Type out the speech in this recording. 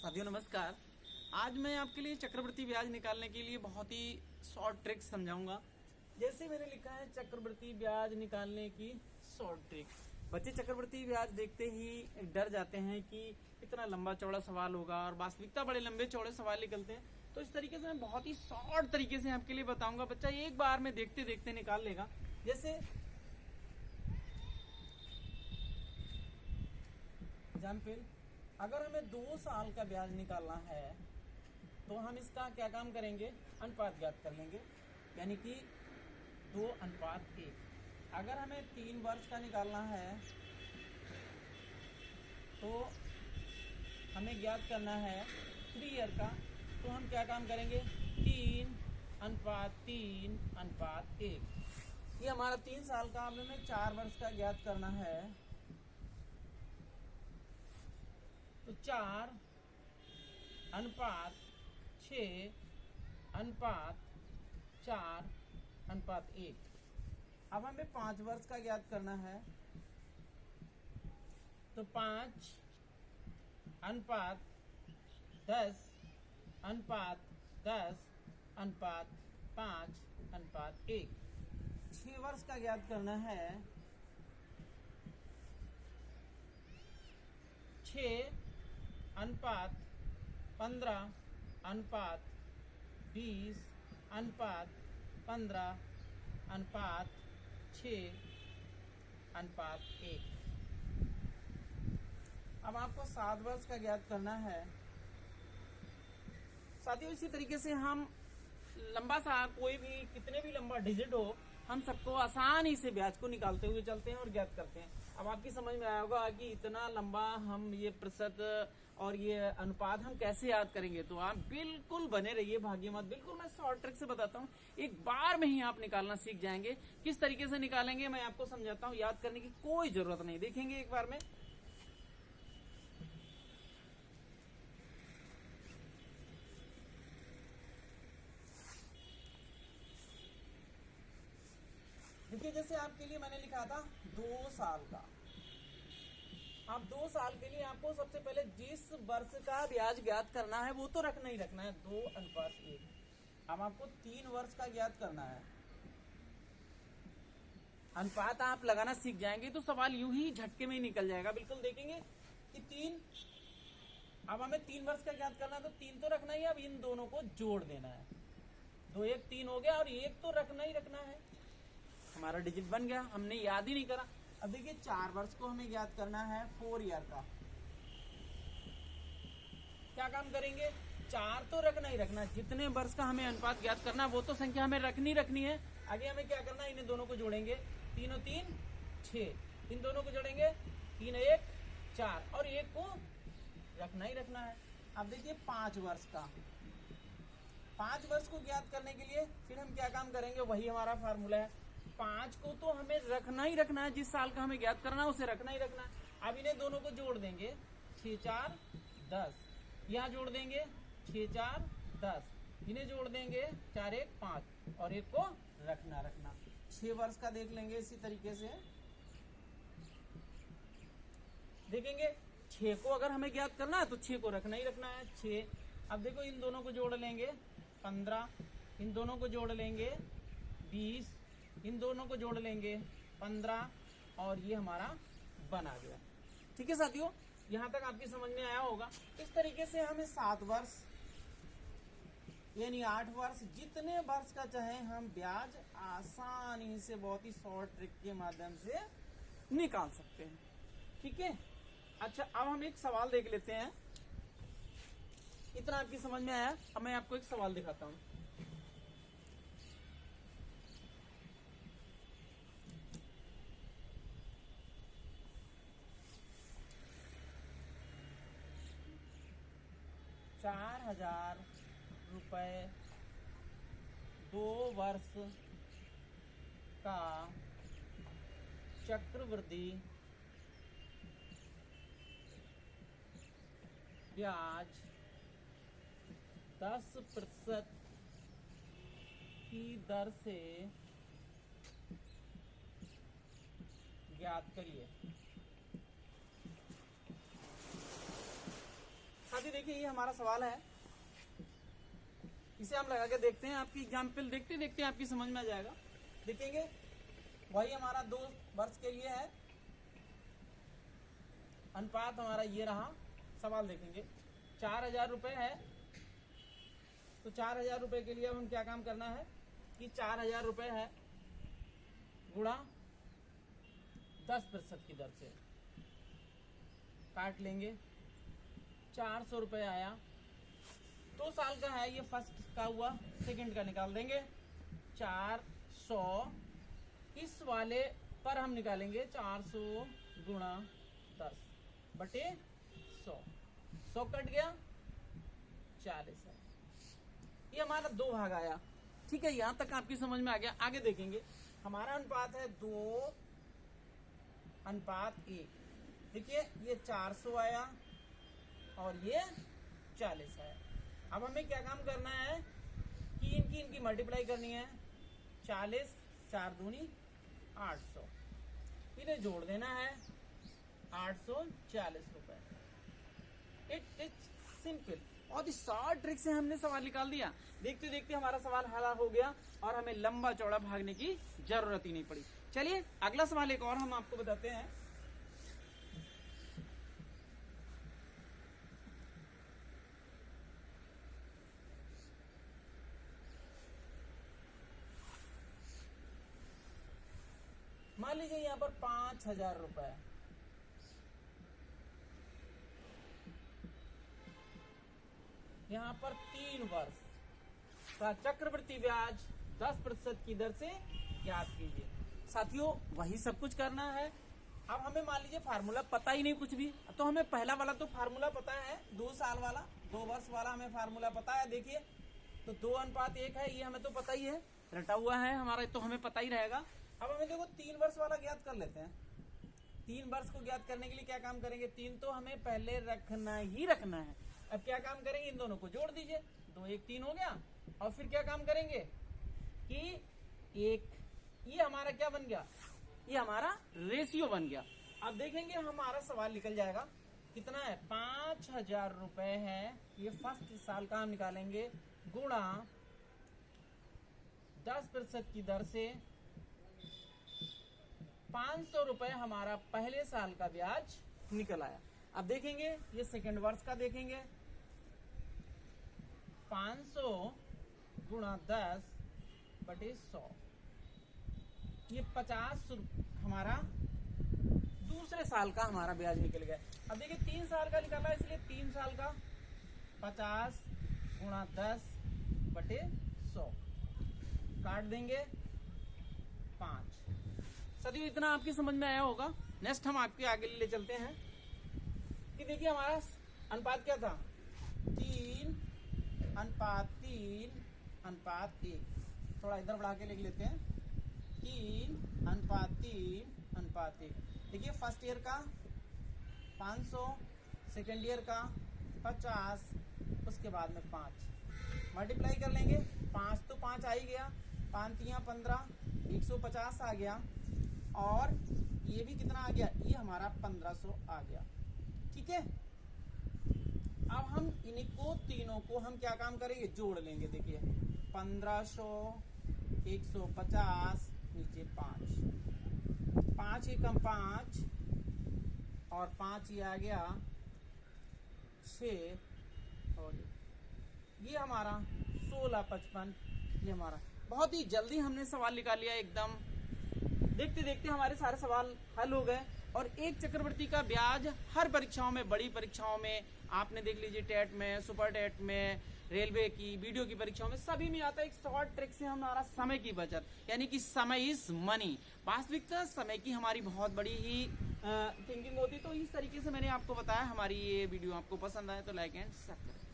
साथियों नमस्कार। आज मैं आपके लिए चक्रवृद्धि ब्याज निकालने के लिए बहुत ही शॉर्ट ट्रिक समझाऊंगा। जैसे मैंने लिखा है चक्रवृद्धि ब्याज निकालने की शॉर्ट ट्रिक। बच्चे चक्रवृद्धि ब्याज देखते ही डर जाते हैं कि इतना लंबा चौड़ा सवाल होगा और वास्तविकता बड़े लंबे चौड़े सवाल निकलते हैं। तो इस तरीके से मैं बहुत ही शॉर्ट तरीके से आपके लिए बताऊंगा। बच्चा एक बार में देखते देखते निकाल लेगा। जैसे एग्जाम्पल, अगर हमें 2 साल का ब्याज निकालना है तो हम इसका क्या काम करेंगे, अनुपात ज्ञात कर लेंगे, यानी कि 2:1। अगर हमें 3 वर्ष का निकालना है तो हमें ज्ञात करना है 3 ईयर का, तो हम क्या काम करेंगे, 3:3:1। ये हमारा 3 साल का। अब हमें 4 वर्ष का ज्ञात करना है तो 4:6:4:1। अब हमें 5 वर्ष का ज्ञात करना है तो 5:10:10:5:1। 6 वर्ष का ज्ञात करना है 6:15:20:15:20:6:1। अब आपको 7 वर्ष का ज्ञात करना है। साथियों इसी तरीके से हम लंबा सा कोई भी कितने भी लंबा डिजिट हो, हम सबको आसानी से ब्याज को निकालते हुए चलते हैं और ज्ञात करते हैं। अब आपकी समझ में आया होगा कि इतना लंबा हम ये प्रतिशत और ये अनुपात हम कैसे याद करेंगे। तो आप बिल्कुल बने रहिए, भागिए मत। बिल्कुल मैं शॉर्ट ट्रिक से बताता हूँ, एक बार में ही आप निकालना सीख जाएंगे। किस तरीके से निकालेंगे मैं आपको समझाता हूँ। याद करने की कोई जरूरत नहीं, देखेंगे एक बार में। देखिए जैसे आपके लिए मैंने लिखा था 2 साल का। अब 2 साल के लिए आपको सबसे पहले जिस वर्ष का ब्याज ज्ञात करना है वो तो रखना ही रखना है, 2:1। अब आपको 3 वर्ष का ज्ञात करना है। अनुपात आप लगाना सीख जाएंगे तो सवाल यूं ही झटके में ही निकल जाएगा। बिल्कुल देखेंगे कि 3। अब हमें 3 वर्ष का ज्ञात करना है तो 3 तो रखना ही है। अब इन दोनों को जोड़ देना है, 2 1 3 हो गया और 1 तो रखना ही रखना है। हमारा डिजिट बन गया, हमने याद ही नहीं करा। अब देखिए 4 वर्ष को हमें याद करना है 4 ईयर का। क्या काम करेंगे, 4 तो रखना ही रखना है। जितने वर्ष का हमें अनुपात ज्ञात करना है वो तो संख्या हमें रखनी है। आगे हमें क्या करना है, इन दोनों को जोड़ेंगे, 3 और 3 6। इन दोनों को जोड़ेंगे 3 1 4 और 1 को रखना ही रखना है। अब देखिए 5 वर्ष का। 5 वर्ष को ज्ञात करने के लिए फिर हम क्या काम करेंगे, वही हमारा फार्मूला है। 5 को तो हमें रखना ही रखना है, जिस साल का हमें ज्ञात करना है उसे रखना ही रखना है। अब इन्हें दोनों को जोड़ देंगे, 6 4 10। यहाँ जोड़ देंगे 6 4 10। इन्हें जोड़ देंगे 4 1 5 और 1 को रखना। 6 वर्ष का देख लेंगे इसी तरीके से। देखेंगे 6 को अगर हमें ज्ञात करना है तो 6 को रखना ही रखना है, 6। अब देखो इन दोनों को जोड़ लेंगे 15, इन दोनों को जोड़ लेंगे 20, इन दोनों को जोड़ लेंगे 15 और ये हमारा बना गया। ठीक है साथियों, यहां तक आपकी समझ में आया होगा। इस तरीके से हमें 7 वर्ष यानी 8 वर्ष, जितने वर्ष का चाहे हम ब्याज आसानी से बहुत ही शॉर्ट ट्रिक के माध्यम से निकाल सकते हैं। ठीक है, अच्छा अब हम एक सवाल देख लेते हैं। इतना आपकी समझ में आया। अब मैं आपको एक सवाल दिखाता हूं। ₹4000 2 वर्ष का चक्रवृद्धि ब्याज 10% की दर से ज्ञात करिए। साथी देखिए देखिए ये हमारा सवाल है, इसे हम लगा के देखते हैं, आपकी एग्जाम्पल देखते देखते आपकी समझ में आ जाएगा। देखेंगे वही हमारा 2 वर्ष के लिए है, अनुपात हमारा ये रहा। सवाल देखेंगे 4000 रुपए है, तो 4000 रुपए के लिए अब हम क्या काम करना है कि 4000 रुपए है गुणा 10% की दर से काट लेंगे। 400 रुपए आया, 2 साल का है ये, फर्स्ट का हुआ, सेकंड का निकाल देंगे। 400 इस वाले पर हम निकालेंगे 400 गुणा 10 बटे 100, 100 कट गया, 40 है। ये हमारा 2 भाग आया। ठीक है, यहां तक आपकी समझ में आ गया। आगे देखेंगे हमारा अनुपात है 2:1। देखिए ये 400 आया और ये 40 आया। अब हमें क्या काम करना है कि इनकी मल्टीप्लाई करनी है। 40 4 दूनी 800, इन्हें जोड़ देना है 840 रुपए। It is simple. और इस शॉर्ट ट्रिक से हमने सवाल निकाल दिया। देखते देखते हमारा सवाल हल हो गया और हमें लंबा चौड़ा भागने की जरूरत ही नहीं पड़ी। चलिए अगला सवाल एक और हम आपको बताते हैं। मान लीजिए यहाँ पर 5000 रुपए, यहाँ पर 3 वर्ष का चक्रवृद्धि ब्याज 10% की दर से ज्ञात कीजिए। साथियों वही सब कुछ करना है। अब हमें मान लीजिए फार्मूला पता ही नहीं कुछ भी, तो हमें पहला वाला तो फार्मूला पता है, 2 साल वाला 2 वर्ष वाला हमें फार्मूला पता है। देखिए तो 2:1 है, ये हमें तो पता ही है, रटा हुआ है हमारा, तो हमें पता ही रहेगा। अब हमें देखो 3 वर्ष वाला ज्ञात कर लेते हैं। 3 वर्ष को ज्ञात करने के लिए क्या काम करेंगे, 3 तो हमें पहले रखना ही रखना है। अब क्या काम करेंगे, इन दोनों को जोड़ दीजिए, 2 1 3 हो गया। और फिर क्या काम करेंगे कि एक ये हमारा क्या बन गया, ये हमारा रेशियो बन गया। अब देखेंगे हमारा सवाल निकल जाएगा कितना है, 5000 रुपए है, ये फर्स्ट साल का हम निकालेंगे, गुणा 10% की दर से 500 रुपए हमारा पहले साल का ब्याज निकल आया। अब देखेंगे ये सेकेंड वर्ष का देखेंगे, 500 गुणा 10 बटे 100, ये 50 हमारा दूसरे साल का हमारा ब्याज निकल गया। अब देखिए 3 साल का निकाला, इसलिए 3 साल का 50 गुणा 10 बटे 100 काट देंगे 5। सदियों इतना आपकी समझ में आया होगा। नेक्स्ट हम आपके आगे ले चलते हैं कि देखिए हमारा अनुपात क्या था, 3:3:1। थोड़ा इधर बढ़ा के लिख लेते हैं, 3:3:1। देखिए फर्स्ट ईयर का 500, सेकेंड ईयर का 50, उसके बाद में 5 मल्टीप्लाई कर लेंगे। 5 तो 5 आ ही गया, 5×3 15, 150 आ गया। और ये भी कितना आ गया, ये हमारा 1500 आ गया। ठीक है, अब हम इनको तीनों को हम क्या काम करेंगे, जोड़ लेंगे। देखिए 1500, 150, नीचे 5, 5 एकम 5 और 5 ये आ गया 6, और ये हमारा 1655। ये हमारा बहुत ही जल्दी हमने सवाल निकाल लिया एकदम। देखते देखते हमारे सारे सवाल हल हो गए। और एक चक्रवृद्धि का ब्याज हर परीक्षाओं में, बड़ी परीक्षाओं में, आपने देख लीजिए टेट में, सुपर टेट में, रेलवे की, वीडियो की परीक्षाओं में, सभी में आता है। एक शॉर्ट ट्रिक से हमारा समय की बचत, यानी कि समय इज मनी। वास्तविकता समय की हमारी बहुत बड़ी ही थिंकिंग होती। तो इस तरीके से मैंने आपको बताया। हमारी ये वीडियो आपको पसंद आए तो लाइक एंड सब्सक्राइब।